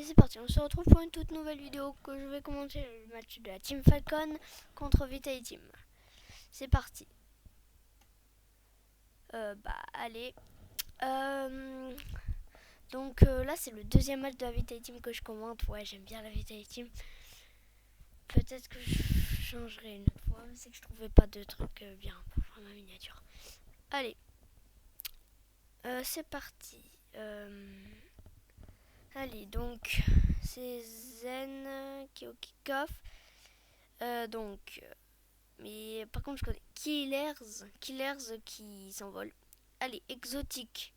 Et c'est parti, on se retrouve pour une toute nouvelle vidéo que je vais commenter le match de la Team Falcon contre Vitality Team. C'est parti. Allez. Donc là c'est le deuxième match de la Vitality Team que je commente. Ouais, j'aime bien la Vitality Team. Peut-être que je changerai une autre fois, mais c'est que je trouvais pas de trucs bien pour faire ma miniature. Allez. C'est parti. Allez, donc c'est Zen qui est au kick-off. Mais par contre je connais Killers qui s'envole. Allez, exotique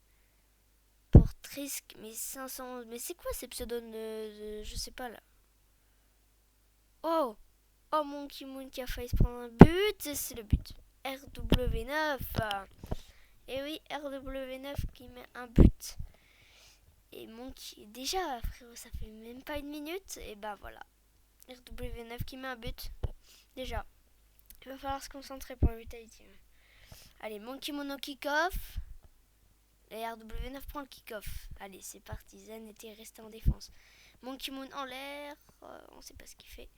pour Trisk, mais 500. Mais c'est quoi ces pseudos je sais pas là. Oh Monkey Moon qui a failli se prendre un but, c'est le but. RW9. Et oui, RW9 qui met un but. Et Monkey, déjà frérot, ça fait même pas une minute. Et bah voilà, RW9 qui met un but. Déjà, il va falloir se concentrer pour la Vitality. Allez, Monkey Moon au kick-off. Et RW9 prend le kick-off. Allez, c'est parti. Zen était resté en défense. Monkey Moon en l'air. On sait pas ce qu'il fait.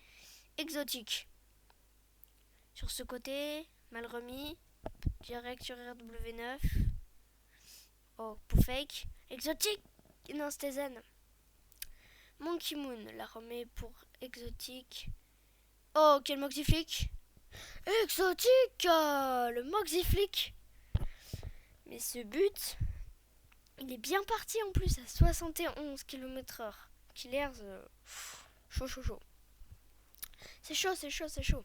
Exotique. Sur ce côté. Mal remis. Direct sur RW9. Oh, pour fake. Exotique. Non, c'était Zen. Monkey Moon la remet pour exotique. Oh, quel Moxiflick. Exotique. Le Moxiflick. Mais ce but, il est bien parti en plus à 71 km/h. Killers, chaud. C'est chaud.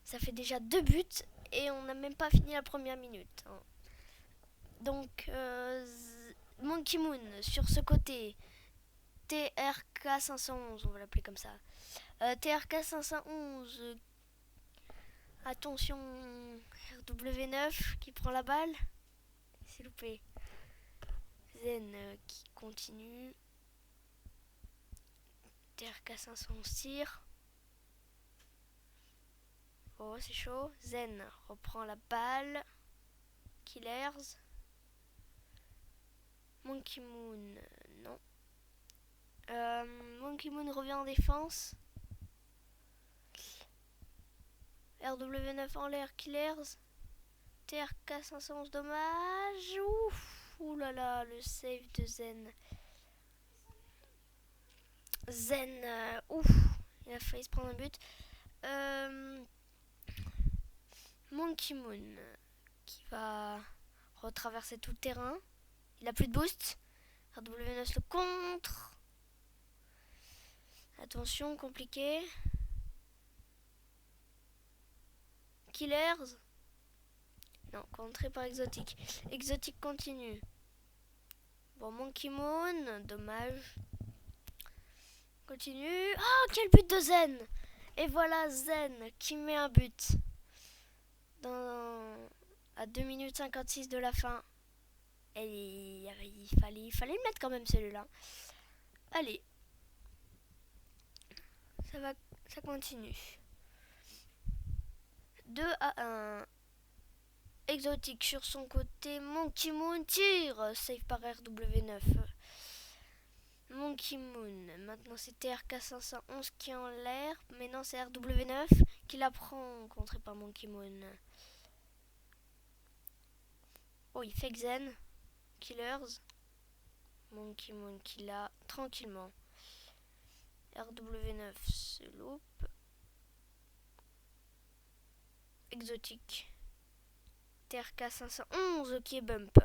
Ça fait déjà 2 buts et on n'a même pas fini la première minute. Donc, Monkey Moon sur ce côté. TRK 511, on va l'appeler comme ça. TRK 511. Attention, RW9 qui prend la balle. C'est loupé. Zen qui continue. TRK 511 tire. Oh, c'est chaud. Zen reprend la balle. Killers. Monkey Moon, non. Monkey Moon revient en défense. RW9 en l'air, Killers. TRK 511, dommage. Ouf. Ouh là là, le save de Zen. Ouf. Il a failli se prendre un but. Monkey Moon qui va retraverser tout le terrain. Il a plus de boost. RW9 le contre. Attention, compliqué. Killers. Non, contré par Exotique. Exotique continue. Bon, Monkey Moon, dommage. Continue. Oh, quel but de Zen. Et voilà Zen qui met un but. À 2 minutes 56 de la fin. Et il fallait le mettre quand même celui-là. Allez. Ça continue. 2-1. Exotique sur son côté. Monkey Moon tire. Save par RW9. Monkey Moon. Maintenant c'est TRK 511 qui est en l'air. Mais non, c'est RW9 qui la prend. Contré par Monkey Moon. Oh, il fait Zen. Killers. Monkey Moon qui l'a tranquillement. RW9 se loupe. Exotique. TRK 511 qui est bump.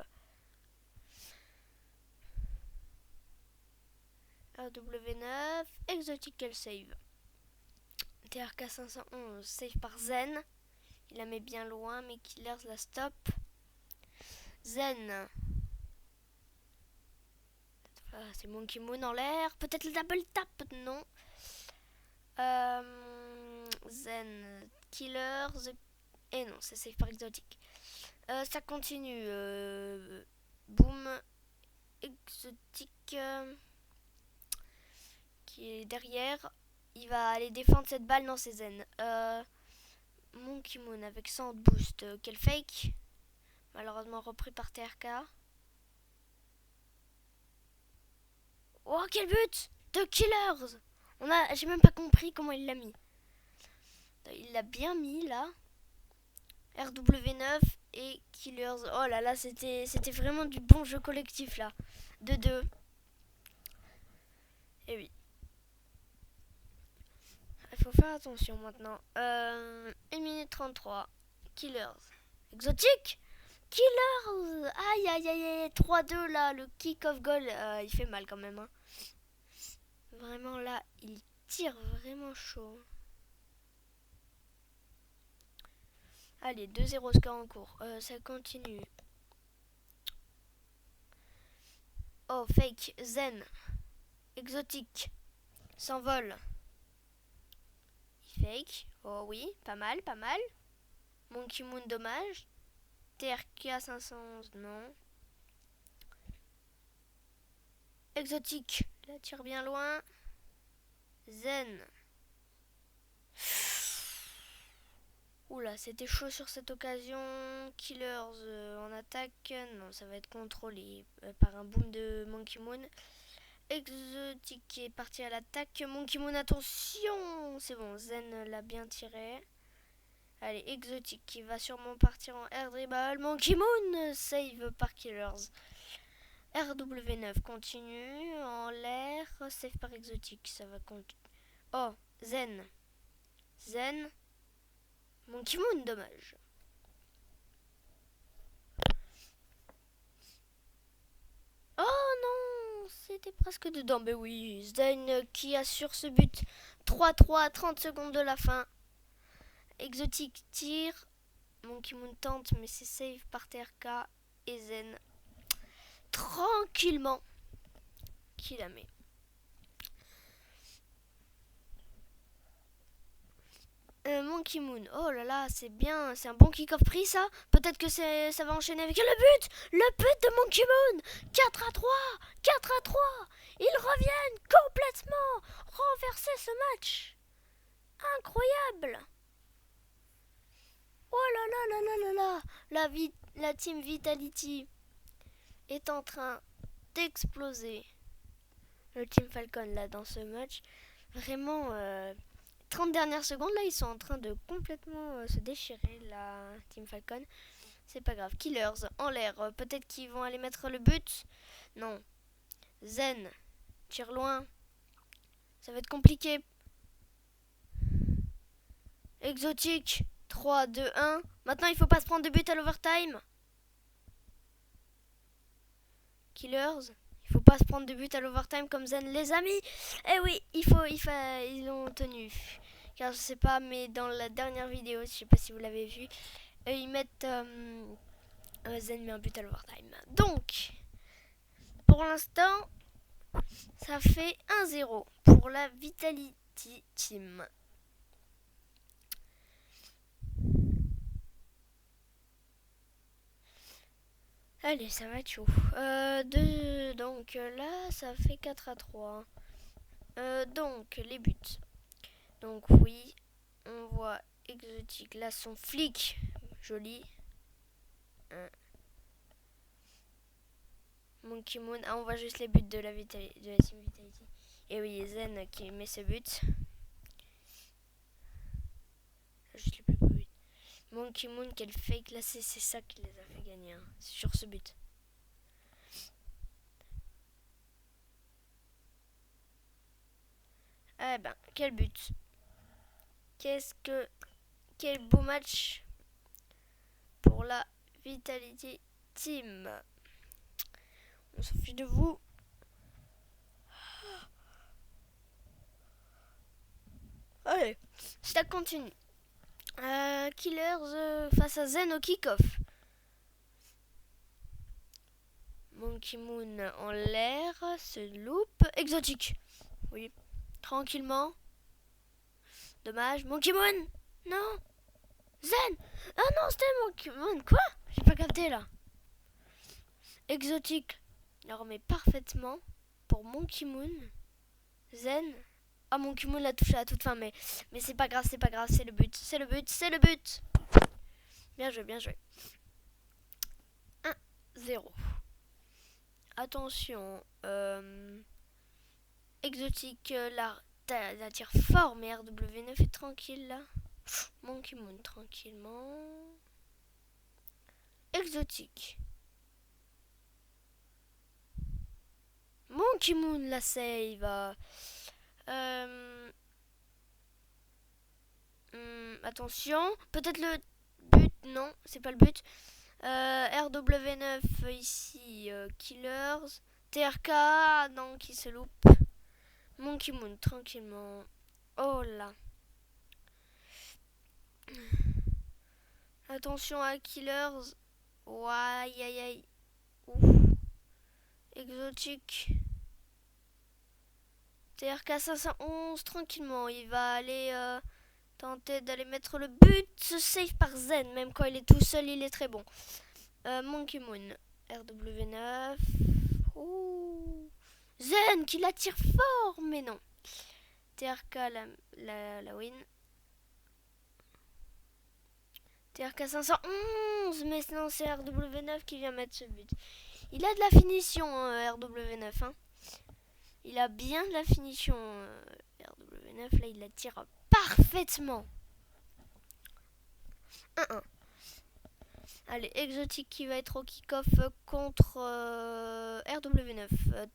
RW9. Exotique qu'elle save. TRK 511 save par Zen. Il la met bien loin mais Killers la stop. Zen. C'est Monkey Moon en l'air. Peut-être le double tap. Non. Zen. Killers. Et non, c'est save par exotique. Ça continue. Boom. Exotique. Qui est derrière. Il va aller défendre cette balle. Non, c'est Zen. Monkey Moon avec 100 boost. Quel fake. Malheureusement repris par TRK. Oh, quel but de Killers. J'ai même pas compris comment il l'a mis. Il l'a bien mis là. RW9 et Killers. Oh là là, c'était vraiment du bon jeu collectif là. 2-2. Et oui. Il faut faire attention maintenant. 1 minute 33. Killers. Exotique. Killers. Aïe aïe aïe aïe. 3-2 là. Le kick-off goal. Il fait mal quand même. Hein. Vraiment là, il tire vraiment chaud. Allez, 2-0 score en cours. Ça continue. Oh, fake. Zen. Exotique. S'envole. Fake. Oh oui, pas mal, pas mal. Monkey Moon, dommage. TRK 511, non. Exotique. La tire bien loin. Zen. Oula, c'était chaud sur cette occasion. Killers en attaque. Non, ça va être contrôlé par un boom de Monkey Moon. Exotique est parti à l'attaque. Monkey Moon, attention. C'est bon, Zen l'a bien tiré. Allez, Exotique qui va sûrement partir en air dribble. Monkey Moon, save par Killers. RW9 continue en l'air. Save par Exotique, ça va continuer. Oh, Zen. Zen. Monkey Moon, dommage. Oh non, c'était presque dedans. Mais oui, Zen qui assure ce but. 3-3, 30 secondes de la fin. Exotique tire. Monkey Moon tente, mais c'est save par TRK. Et Zen, tranquillement, qui la met. Monkey Moon, oh là là, c'est bien, c'est un bon kick-off pris ça. Peut-être que ça va enchaîner avec le but de Monkey Moon. 4-3, 4-3. Ils reviennent complètement renverser ce match. Incroyable. Oh là là là là là là, la team Vitality est en train d'exploser. Le team Falcon là dans ce match, vraiment 30 dernières secondes là, ils sont en train de complètement se déchirer la team Falcon. C'est pas grave. Killers en l'air, peut-être qu'ils vont aller mettre le but. Non. Zen tire loin. Ça va être compliqué. Exotique. 3, 2, 1. Maintenant, il faut pas se prendre de but à l'overtime. Killers. Il faut pas se prendre de but à l'overtime comme Zen, les amis. Eh oui, ils l'ont tenu. Car je sais pas, mais dans la dernière vidéo, je sais pas si vous l'avez vu, ils mettent Zen met un but à l'overtime. Donc, pour l'instant, ça fait 1-0 pour la Vitality Team. Allez, ça va être chaud. Donc là, ça fait 4-3. Donc, les buts. Donc oui, on voit Exotique. Là, son flic. Joli. Monkey Moon. Ah, on voit juste les buts de la Team Vitality. Et oui, Zen qui met ce but. Juste les plus beaux buts. Monkey Moon, quel fake. Là, c'est ça qui les a fait gagner. Hein. C'est sur ce but. Eh ben, quel but. Quel beau match pour la Vitality Team. On s'en fiche de vous. Allez, ça continue. Killers face à Zen au kick-off. Monkey Moon en l'air, se loupe. Exotique. Oui, tranquillement. Dommage. Monkey Moon. Non. Zen. Ah non, c'était Monkey Moon. Quoi? J'ai pas capté là. Exotique. Il la remet parfaitement pour Monkey Moon. Zen. Ah, Monkey Moon l'a touché à toute fin, mais c'est pas grave, c'est pas grave, c'est le but, c'est le but, c'est le but. Bien joué, bien joué. 1-0. Attention. Exotique, la tire fort, mais RW9 est tranquille là. Monkey Moon tranquillement. Exotique. Monkey Moon la save. Attention, peut-être le but, non, c'est pas le but. RW9 ici, Killers. TRK, non, qui se loupe. Monkey Moon, tranquillement. Oh là. Attention à Killers. Ouais, aïe aïe aïe. Ouf. Exotique. TRK 511, tranquillement. Il va aller tenter d'aller mettre le but. Se save par Zen. Même quand il est tout seul, il est très bon. Monkey Moon. RW9. Ouh. Zen qui la tire fort, mais non. TRK la win. TRK 511, mais non, c'est RW9 qui vient mettre ce but. Il a de la finition, RW9. Hein. Il a bien de la finition, RW9. Là, il la tire parfaitement. 1-1. Allez, Exotique qui va être au kick-off contre RW9.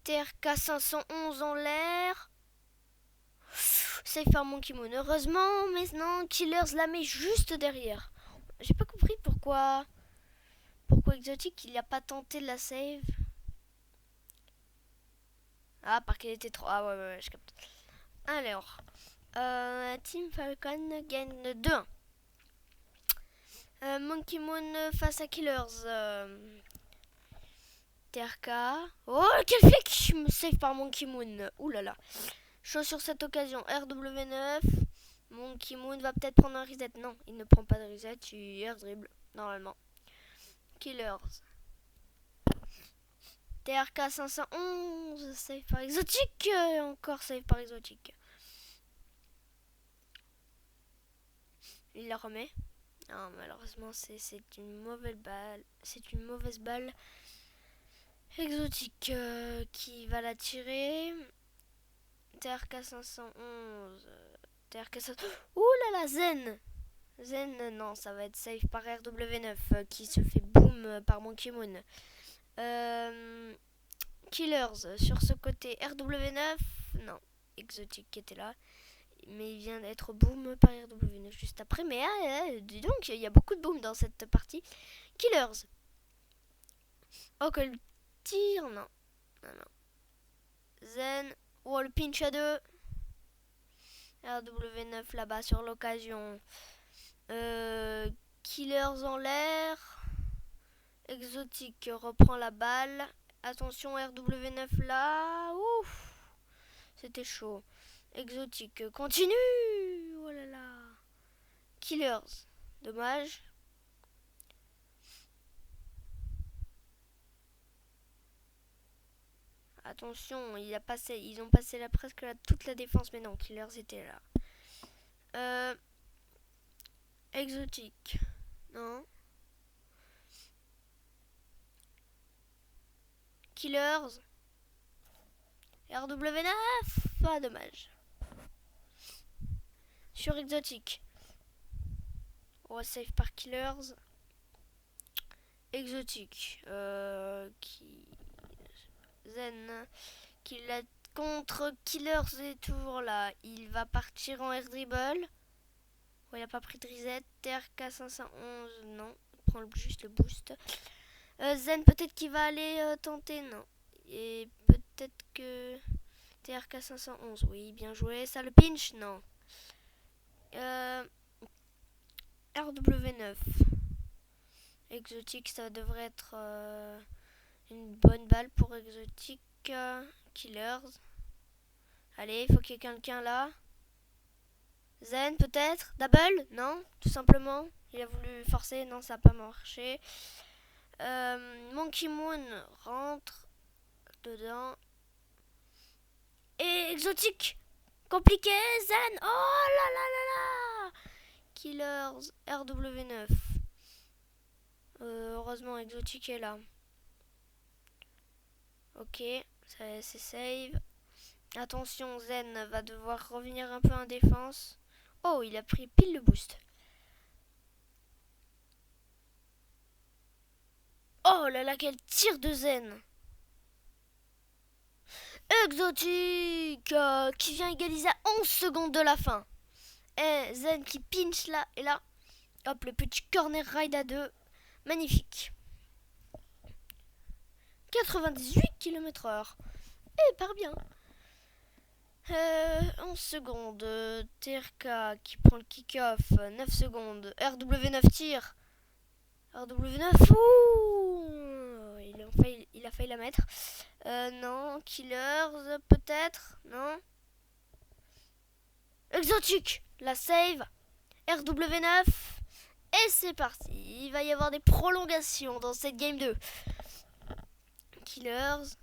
TRK 511 en l'air. Save par Monkey Moon. Heureusement, maintenant, Killers la met juste derrière. J'ai pas compris pourquoi Exotique il a pas tenté de la save. Ah, parce qu'elle était trop... Ah ouais, je capte. Alors, Team Falcon gagne 2-1. Monkey Moon face à Killers. TRK. Oh, quel flic! Me save par Monkey Moon. Ouh là là. Chaud sur cette occasion. RW9. Monkey Moon va peut-être prendre un reset. Non, il ne prend pas de reset. Il air dribble, normalement. Killers. TRK 511. Save par Exotique. Encore save par Exotique. Il la remet. Non, malheureusement, c'est une mauvaise balle. C'est une mauvaise balle. Exotique qui va la tirer. TRK 511. TRK 511. Ouh là là, Zen. Zen, non, ça va être safe par RW9 qui se fait boom par Monkey Moon. Killers sur ce côté. RW9, non, Exotique qui était là. Mais il vient d'être boom par RW9 juste après. Mais dis donc, il y a beaucoup de boom dans cette partie. Killers. Oh, quel tir, non. Zen. Oh, le pinch à 2. RW9 là-bas sur l'occasion. Killers en l'air. Exotique reprend la balle. Attention, RW9 là. Ouf. C'était chaud. Exotique continue. Oh là là. Killers. Dommage. Attention, ils ont passé presque toute la défense, mais non, Killers était là. Exotique. Non. Killers. RW9. Ah, dommage. Sur Exotique. Oh, save par Killers. Exotique. Zen. Qui l'a contre Killers est toujours là. Il va partir en air dribble. Oh, il n'a pas pris de reset. TRK 511. Non. Il prend juste le boost. Zen, peut-être qu'il va aller tenter. Non. Et peut-être que... TRK 511. Oui, bien joué. Ça, le pinch. Non. RW9. Exotique, ça devrait être une bonne balle pour Exotique. Killers. Allez, il faut qu'il y ait quelqu'un là. Zen, peut-être. Double. Non, tout simplement. Il a voulu forcer. Non, ça n'a pas marché. Monkey Moon rentre dedans. Et Exotique. Compliqué. Zen. Oh là là là là. Killers. RW9. Heureusement, Exotique est là. Ok, c'est save. Attention, Zen va devoir revenir un peu en défense. Oh, il a pris pile le boost. Oh là là, quel tir de Zen. Exotique qui vient égaliser à 11 secondes de la fin. Et Zen qui pinch là et là. Hop, le petit corner ride à 2. Magnifique. 98 km/h. Et part bien. 11 secondes. TRK qui prend le kick-off. 9 secondes. RW9 tire. RW9. Ouh, il a failli la mettre. Non. Killers peut-être. Non. Exotique. La save. RW9. Et c'est parti. Il va y avoir des prolongations dans cette game 2. Killers.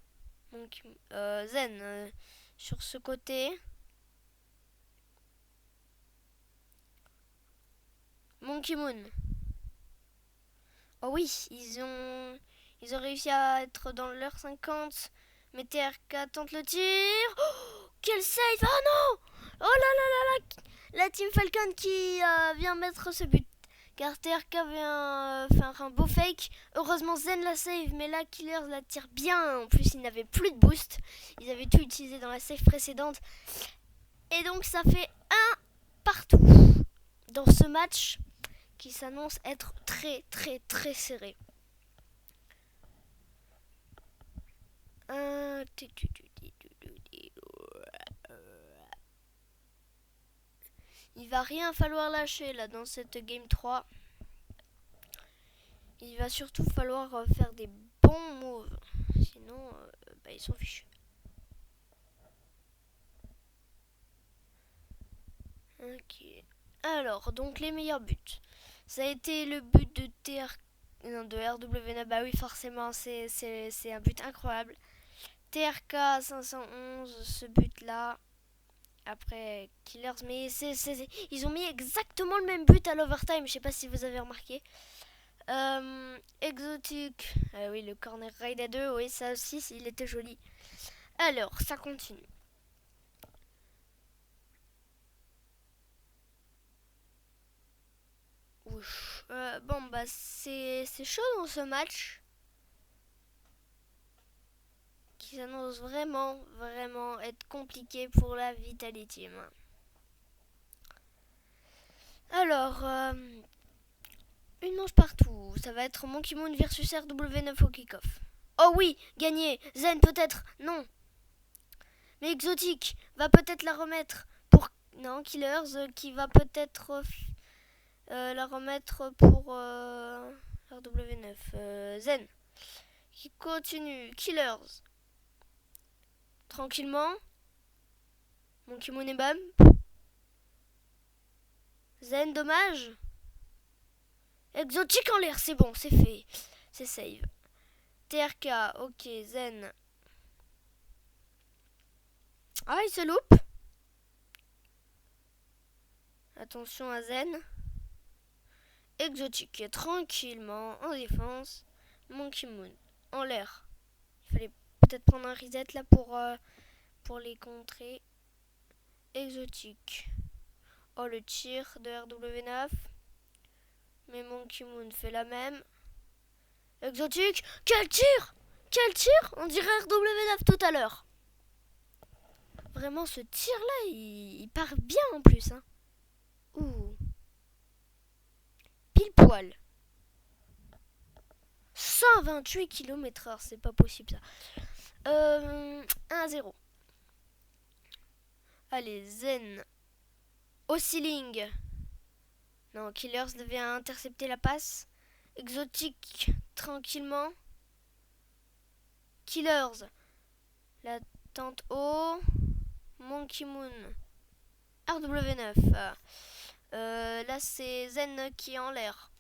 Donc, Zen sur ce côté. Monkey Moon. Oh oui, ils ont réussi à être dans l'heure 50. Mais TRK tente le tir. Oh, quel save. Oh non. Oh là là là là. La Team Falcon qui vient mettre ce but. Car TRK vient faire un beau fake. Heureusement Zen la save, mais là Killers la tire bien. En plus, ils n'avaient plus de boost. Ils avaient tout utilisé dans la save précédente. Et donc ça fait un partout dans ce match qui s'annonce être très très très serré. Il va rien falloir lâcher là dans cette game 3. Il va surtout falloir faire des bons moves. Sinon, ils sont fichus. Ok. Alors, donc les meilleurs buts. Ça a été le but de RW9. Bah oui, forcément, c'est un but incroyable. TRK 511, ce but-là. Après Killers, mais ils ont mis exactement le même but à l'overtime. Je sais pas si vous avez remarqué. Exotique. Oui, le corner raid à 2. Oui, ça aussi, il était joli. Alors, ça continue. Bon, bah, c'est chaud dans ce match. Qui s'annonce vraiment, vraiment être compliqué pour la Vitality Team. Alors, une manche partout. Ça va être Monkey Moon versus RW9 au kick-off. Oh oui, gagné. Zen peut-être. Non. Mais Exotique va peut-être la remettre pour... Non, Killers qui va peut-être la remettre pour RW9. Zen qui continue. Killers. Tranquillement. Monkey Moon et Bam. Zen, dommage. Exotique en l'air, c'est bon, c'est fait. C'est save. TRK, ok, Zen. Ah, il se loupe. Attention à Zen. Exotique, tranquillement, en défense. Monkey Moon, en l'air. Il fallait peut-être prendre un reset là pour les contrer. Exotique. Oh, le tir de RW9. Mais Monkey Moon fait la même. Exotique. Quel tir! Quel tir! On dirait RW9 tout à l'heure. Vraiment, ce tir-là, il part bien en plus. Hein. Ouh. Pile poil. 128 km/h, c'est pas possible ça. 1-0. Allez, Zen. Au ceiling. Non, Killers devait intercepter la passe. Exotique, tranquillement. Killers. La tente haut. Monkey Moon. RW9. Là, c'est Zen qui est en l'air.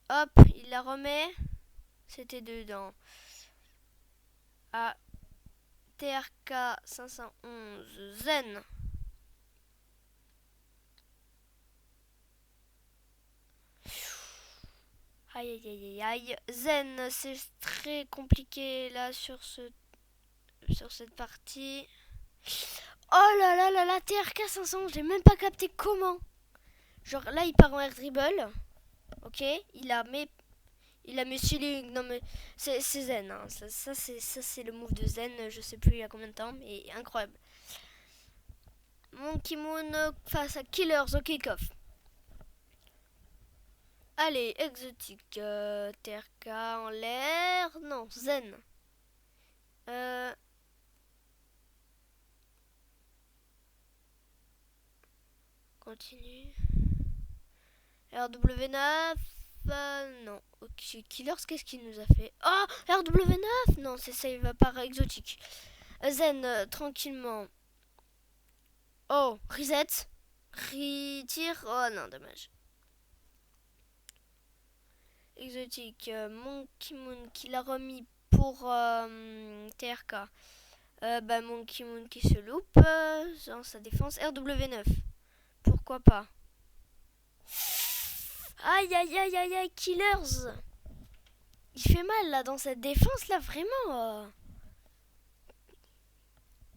Hop, il la remet. C'était dedans. À TRK 511. Zen. Aïe aïe aïe aïe. Zen, c'est très compliqué là sur cette partie. Oh là là là là, TRK 500, j'ai même pas capté comment. Genre là, il part en air dribble. Ok, il a mis ceiling. Non mais c'est zen. Hein. Ça c'est le move de zen. Je sais plus il y a combien de temps, mais incroyable. Monkey Moon face à Killers au kick-off. Allez, exotique. TRK en l'air. Non, zen. Continue. RW9. Non. Ok, Killers, qu'est-ce qu'il nous a fait? Oh, RW9. Non, c'est save par exotique. Zen, tranquillement. Oh, reset. Retire. Oh non, dommage. Exotique. Monkey Moon qui l'a remis pour TRK. Monkey Moon qui se loupe dans sa défense. RW9. Pourquoi pas? Aïe aïe aïe aïe aïe, Killers. Il fait mal là dans cette défense là, vraiment.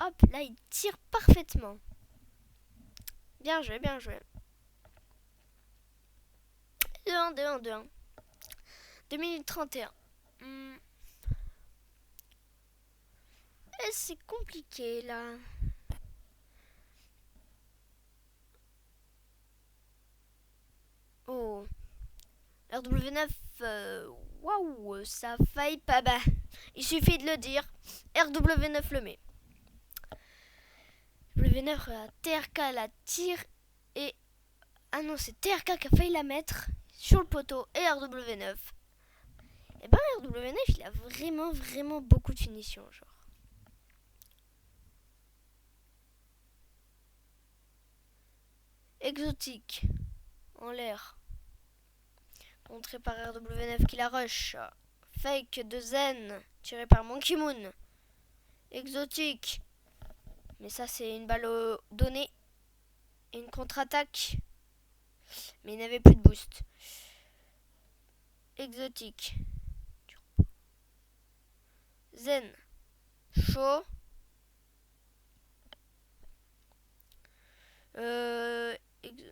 Hop, là il tire parfaitement. Bien joué, bien joué. 2-1, 2-1, 2-1. 2 minutes 31. C'est compliqué là. Oh. RW9, waouh, ça faille pas bas. Il suffit de le dire. RW9 le met. W9, TRK la tire et... Ah non, c'est TRK qui a failli la mettre sur le poteau et RW9. Et ben RW9, il a vraiment, vraiment beaucoup de finition, genre. Exotique. En l'air. Montré par RW9 qui la rush. Fake de Zen. Tiré par Monkey Moon. Exotique. Mais ça, c'est une balle donnée. Et une contre-attaque. Mais il n'avait plus de boost. Exotique. Zen. Chaud.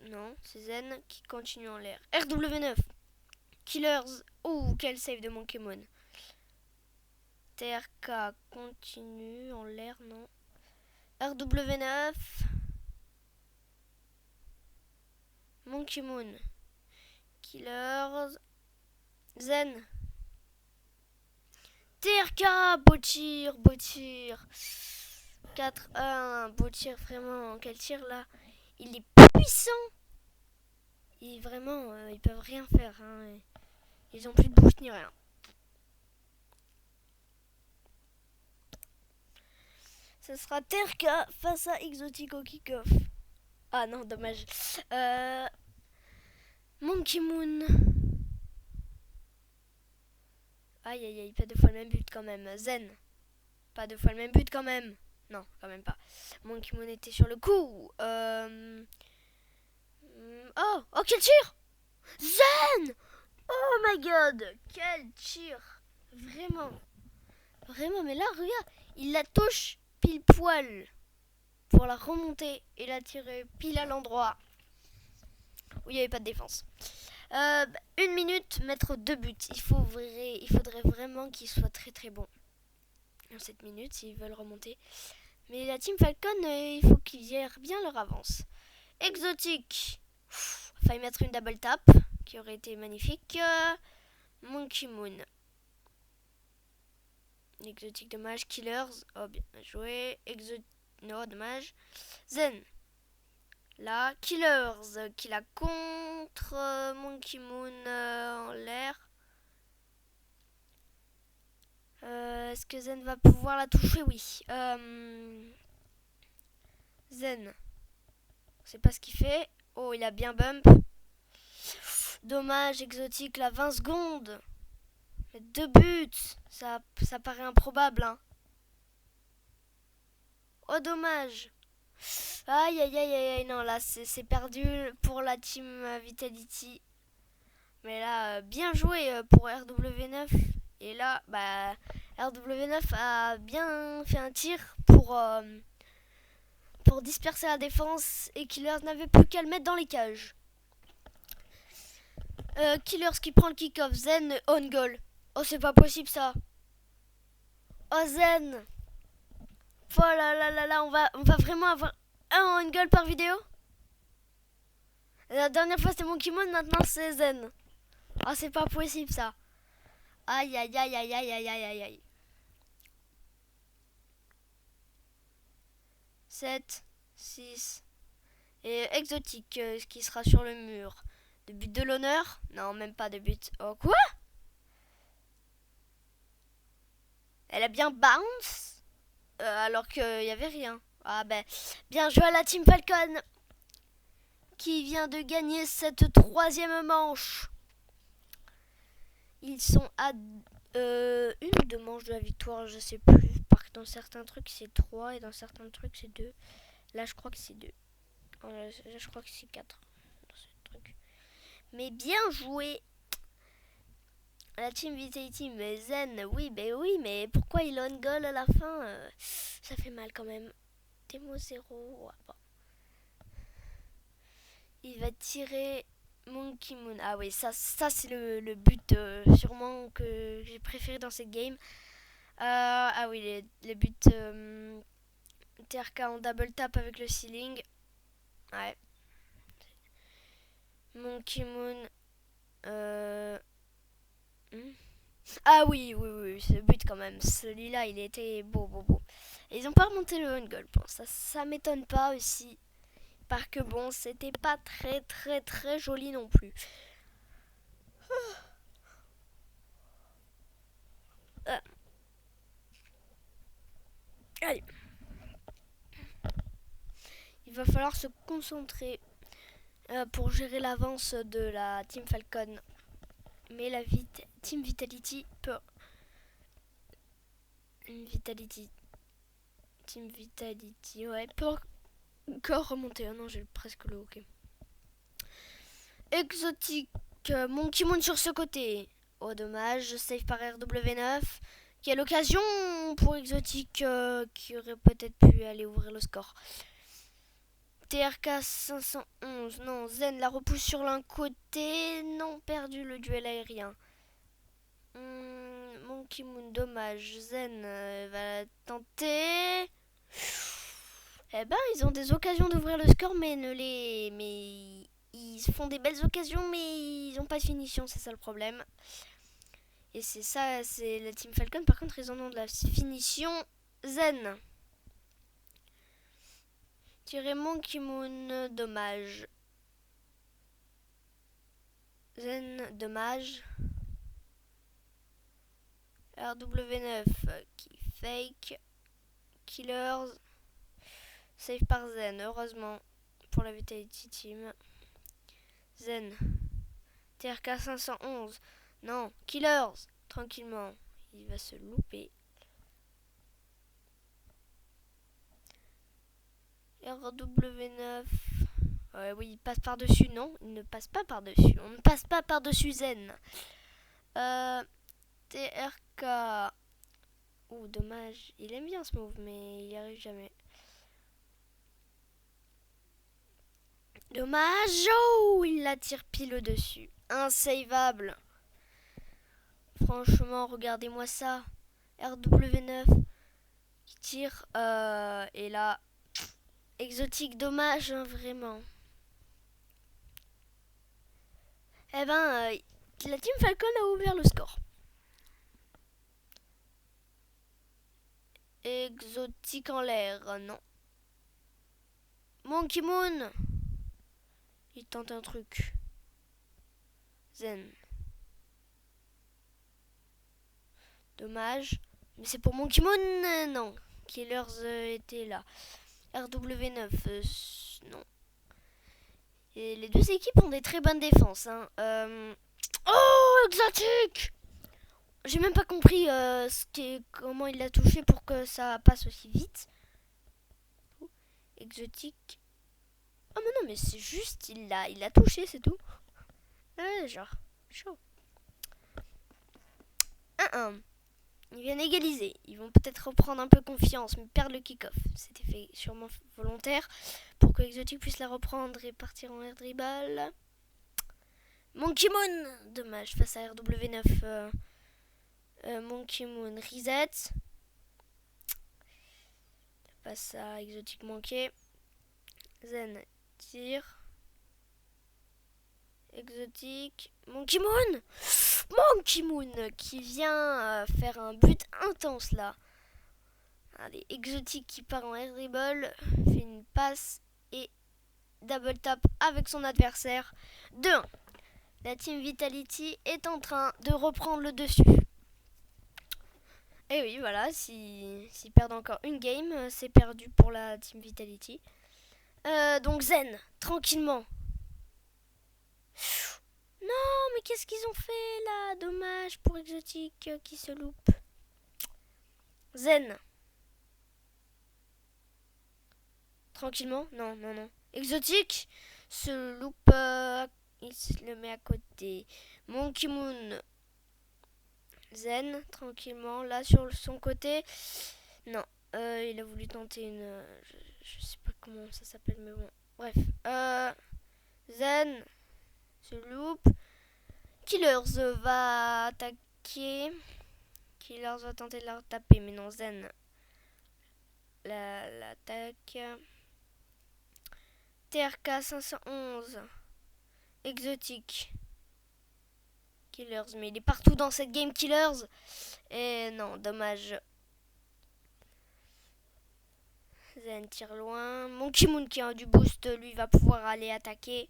Non, c'est Zen qui continue en l'air. RW9. Killers. Oh, quel save de Monkey Moon. TRK continue en l'air, non. RW9. Monkey Moon. Killers. Zen. TRK. Beau tir, beau tir. 4-1. Beau tir, vraiment. Quel tir là. Il est puissant. Et vraiment, ils peuvent rien faire. Hein. Ils ont plus de boost ni rien. Ce sera TRK face à Exotic au kick-off. Ah non, dommage. Monkey Moon. Aïe aïe aïe, pas deux fois le même but quand même. Zen. Pas deux fois le même but quand même. Non, quand même pas. Monkey Moon était sur le coup. Oh, quel tir! Zen! Oh my god! Quel tir! Vraiment. Vraiment, mais là, regarde. Il la touche pile poil pour la remonter et la tirer pile à l'endroit où il n'y avait pas de défense. 1 minute, mettre 2 buts. Il faudrait vraiment qu'il soit très très bon en 7 minutes s'ils veulent remonter. Mais la Team Falcon, il faut qu'ils gèrent bien leur avance. Exotique. Faille mettre une double tap qui aurait été magnifique. Monkey Moon. Exotique, dommage. Killers. Oh, bien joué. Non, dommage. Zen. Là, Killers qui la contre. Monkey Moon en l'air. Est-ce que Zen va pouvoir la toucher? Oui. Zen. Je sais pas ce qu'il fait. Oh, il a bien bump. Dommage, exotique, là, 20 secondes. Mais 2 buts. Ça paraît improbable, hein. Oh, dommage. Aïe, aïe, aïe, aïe, non, là, c'est perdu pour la team Vitality. Mais là, bien joué pour RW9. Et là, RW9 a bien fait un tir pour pour disperser la défense et Killers n'avait plus qu'à le mettre dans les cages. Killers qui prend le kick-off, Zen on goal. Oh, c'est pas possible ça. Oh, Zen. Oh là là là là, on va vraiment avoir un on goal par vidéo. La dernière fois c'était Monkey Moon, maintenant c'est Zen. Oh, c'est pas possible ça. Aïe aïe aïe aïe aïe aïe aïe aïe. 7, 6. Et exotique, ce qui sera sur le mur. De but de l'honneur? Non, même pas de but. Oh, quoi? Elle a bien bounce alors qu'il n'y avait rien. Ah ben, bien joué à la Team Falcon qui vient de gagner cette 3e manche. Ils sont à une ou 2 manches de la victoire, je sais plus. Parce que dans certains trucs c'est 3 et dans certains trucs c'est 2. Là je crois que c'est 2. Là je crois que c'est 4 dans ce truc. Mais bien joué la Team Vitality. Mais Zen, oui, mais pourquoi il on goal à la fin ça fait mal quand même. Démo 0. Ouais, bon. Il va tirer Monkey Moon. Ah oui, ça c'est le but sûrement que j'ai préféré dans cette game. Ah oui, les buts TRK en double tap avec le ceiling. Ouais. Monkey Moon. Ah oui, ce but quand même. Celui-là, il était beau. Et ils ont pas remonté le on goal. Bon, ça m'étonne pas aussi. Parce que bon, c'était pas très joli non plus. Allez. Il va falloir se concentrer pour gérer l'avance de la Team Falcon. Mais la Team Vitality peut... Team Vitality, ouais, peut encore remonter. Ah non, j'ai presque le hockey. Exotique, Monkey Moon sur ce côté. Oh, dommage, save par RW9. Quelle occasion pour Exotique qui aurait peut-être pu aller ouvrir le score. TRK 511, non, Zen la repousse sur l'un côté, non, perdu le duel aérien. Monkey Moon, dommage, Zen va tenter. Eh ben, ils ont des occasions d'ouvrir le score, mais ils font des belles occasions, mais ils n'ont pas de finition, c'est ça le problème. Et c'est ça, c'est la Team Falcon, par contre, ils en ont de la finition. Zen. Tirer Monkey Moon, dommage. Zen, dommage. RW9 qui fake. Killers. Save par Zen, heureusement pour la Vitality Team. Zen. TRK 511. Non, Killers. Tranquillement. Il va se louper. RW9. Ouais, oui, il passe par-dessus. Non, il ne passe pas par-dessus. On ne passe pas par-dessus Zen. TRK. Ouh, dommage. Il aime bien ce move, mais il n'y arrive jamais. Dommage. Oh, il la tire pile au-dessus. Insaveable. Franchement, regardez-moi ça. RW9 qui tire. Et là, exotique, dommage, hein, vraiment. Eh ben, la Team Falcon a ouvert le score. Exotique en l'air, non. Monkey Moon. Il tente un truc. Zen. Dommage. Mais c'est pour Monkey Moon, non. Killers était là. RW9, non. Et les deux équipes ont des très bonnes défenses. Hein. Oh, exotique! J'ai même pas compris comment il l'a touché pour que ça passe aussi vite. Exotique. Oh mais non, mais c'est juste, il l'a touché, c'est tout. Ouais, genre, chaud. 1-1. Ils viennent égaliser. Ils vont peut-être reprendre un peu confiance, mais perdre le kick-off. C'était fait sûrement volontaire pour que Exotic puisse la reprendre et partir en air dribble. Monkey Moon, dommage, face à RW9. Monkey Moon reset. Passe à Exotic manqué. Zen tire. Exotic. Monkey Moon. Monkey Moon qui vient faire un but intense là. Allez, Exotic qui part en air dribble. Fait une passe et double tap avec son adversaire. 2-1. La Team Vitality est en train de reprendre le dessus. Et oui, voilà, s'ils perdent encore une game, c'est perdu pour la Team Vitality. Donc Zen, tranquillement. Non, mais qu'est-ce qu'ils ont fait là? Dommage pour Exotic qui se loupe. Zen. Tranquillement. Non, non, non. Exotic se loupe. Il se le met à côté. Monkey Moon. Zen, tranquillement. Là, sur son côté. Non. Il a voulu tenter une... je sais pas comment ça s'appelle, mais bon. Bref. Zen se loupe. Killers va attaquer. Killers va tenter de la taper, mais non, Zen l'attaque. TRK 511. Exotic. Killers, mais il est partout dans cette game, Killers. Et non, dommage. Zen tire loin. Monkey Moon qui a du boost, lui va pouvoir aller attaquer.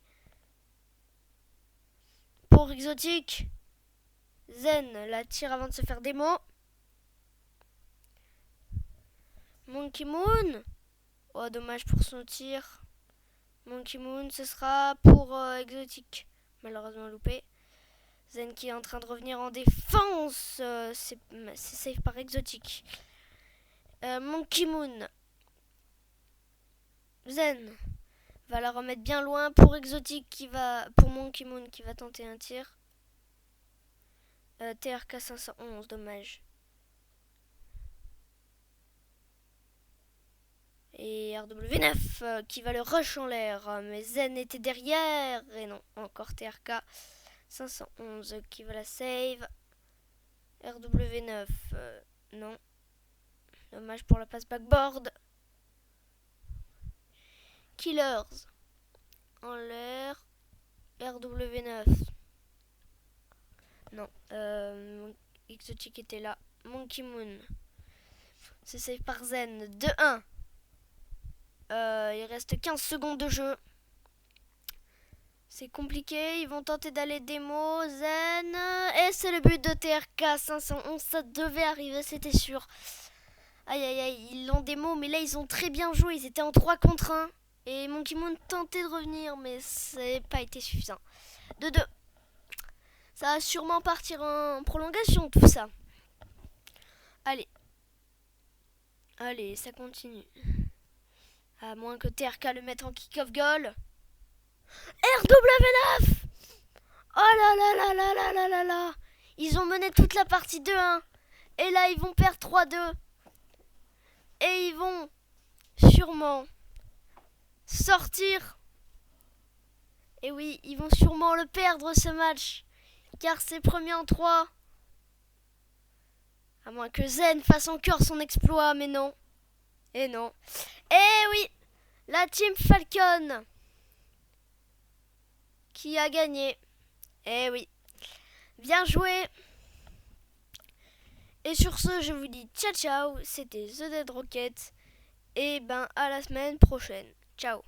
Pour Exotic. Zen la tire avant de se faire démo. Monkey Moon. Oh, dommage pour son tir. Monkey Moon, ce sera pour Exotic. Malheureusement loupé. Zen qui est en train de revenir en défense. C'est safe par Exotic. Monkey Moon. Zen va la remettre bien loin pour Exotic pour Monkey Moon qui va tenter un tir. TRK 511, dommage. Et RW9 qui va le rush en l'air. Mais Zen était derrière. Et non, encore TRK 511 qui va la save. RW9, non. Dommage pour la passe backboard. Killers en l'air. RW9. Non. Exotic était là. Monkey Moon. C'est save par Zen. 2-1. Il reste 15 secondes de jeu. C'est compliqué. Ils vont tenter d'aller démo. Zen. Et c'est le but de TRK 511. Ça devait arriver, c'était sûr. Aïe aïe aïe. Ils l'ont démo, mais là ils ont très bien joué. Ils étaient en 3 contre 1. Et Monkey Moon tentait de revenir, mais c'est pas été suffisant. 2-2. Ça va sûrement partir en prolongation, tout ça. Allez. Allez, ça continue. À moins que TRK le mette en kick-off goal. RW9. Oh là là là là là là là là. Ils ont mené toute la partie 2-1. Et là, ils vont perdre 3-2. Et ils vont sûrement sortir. Et oui, ils vont sûrement le perdre ce match. Car c'est premier en 3. À moins que Zen fasse encore son exploit, mais non. Et non. Et oui, la Team Falcon qui a gagné. Et oui, bien joué. Et sur ce, je vous dis ciao ciao. C'était The Dead Rocket. Et ben à la semaine prochaine. Ciao.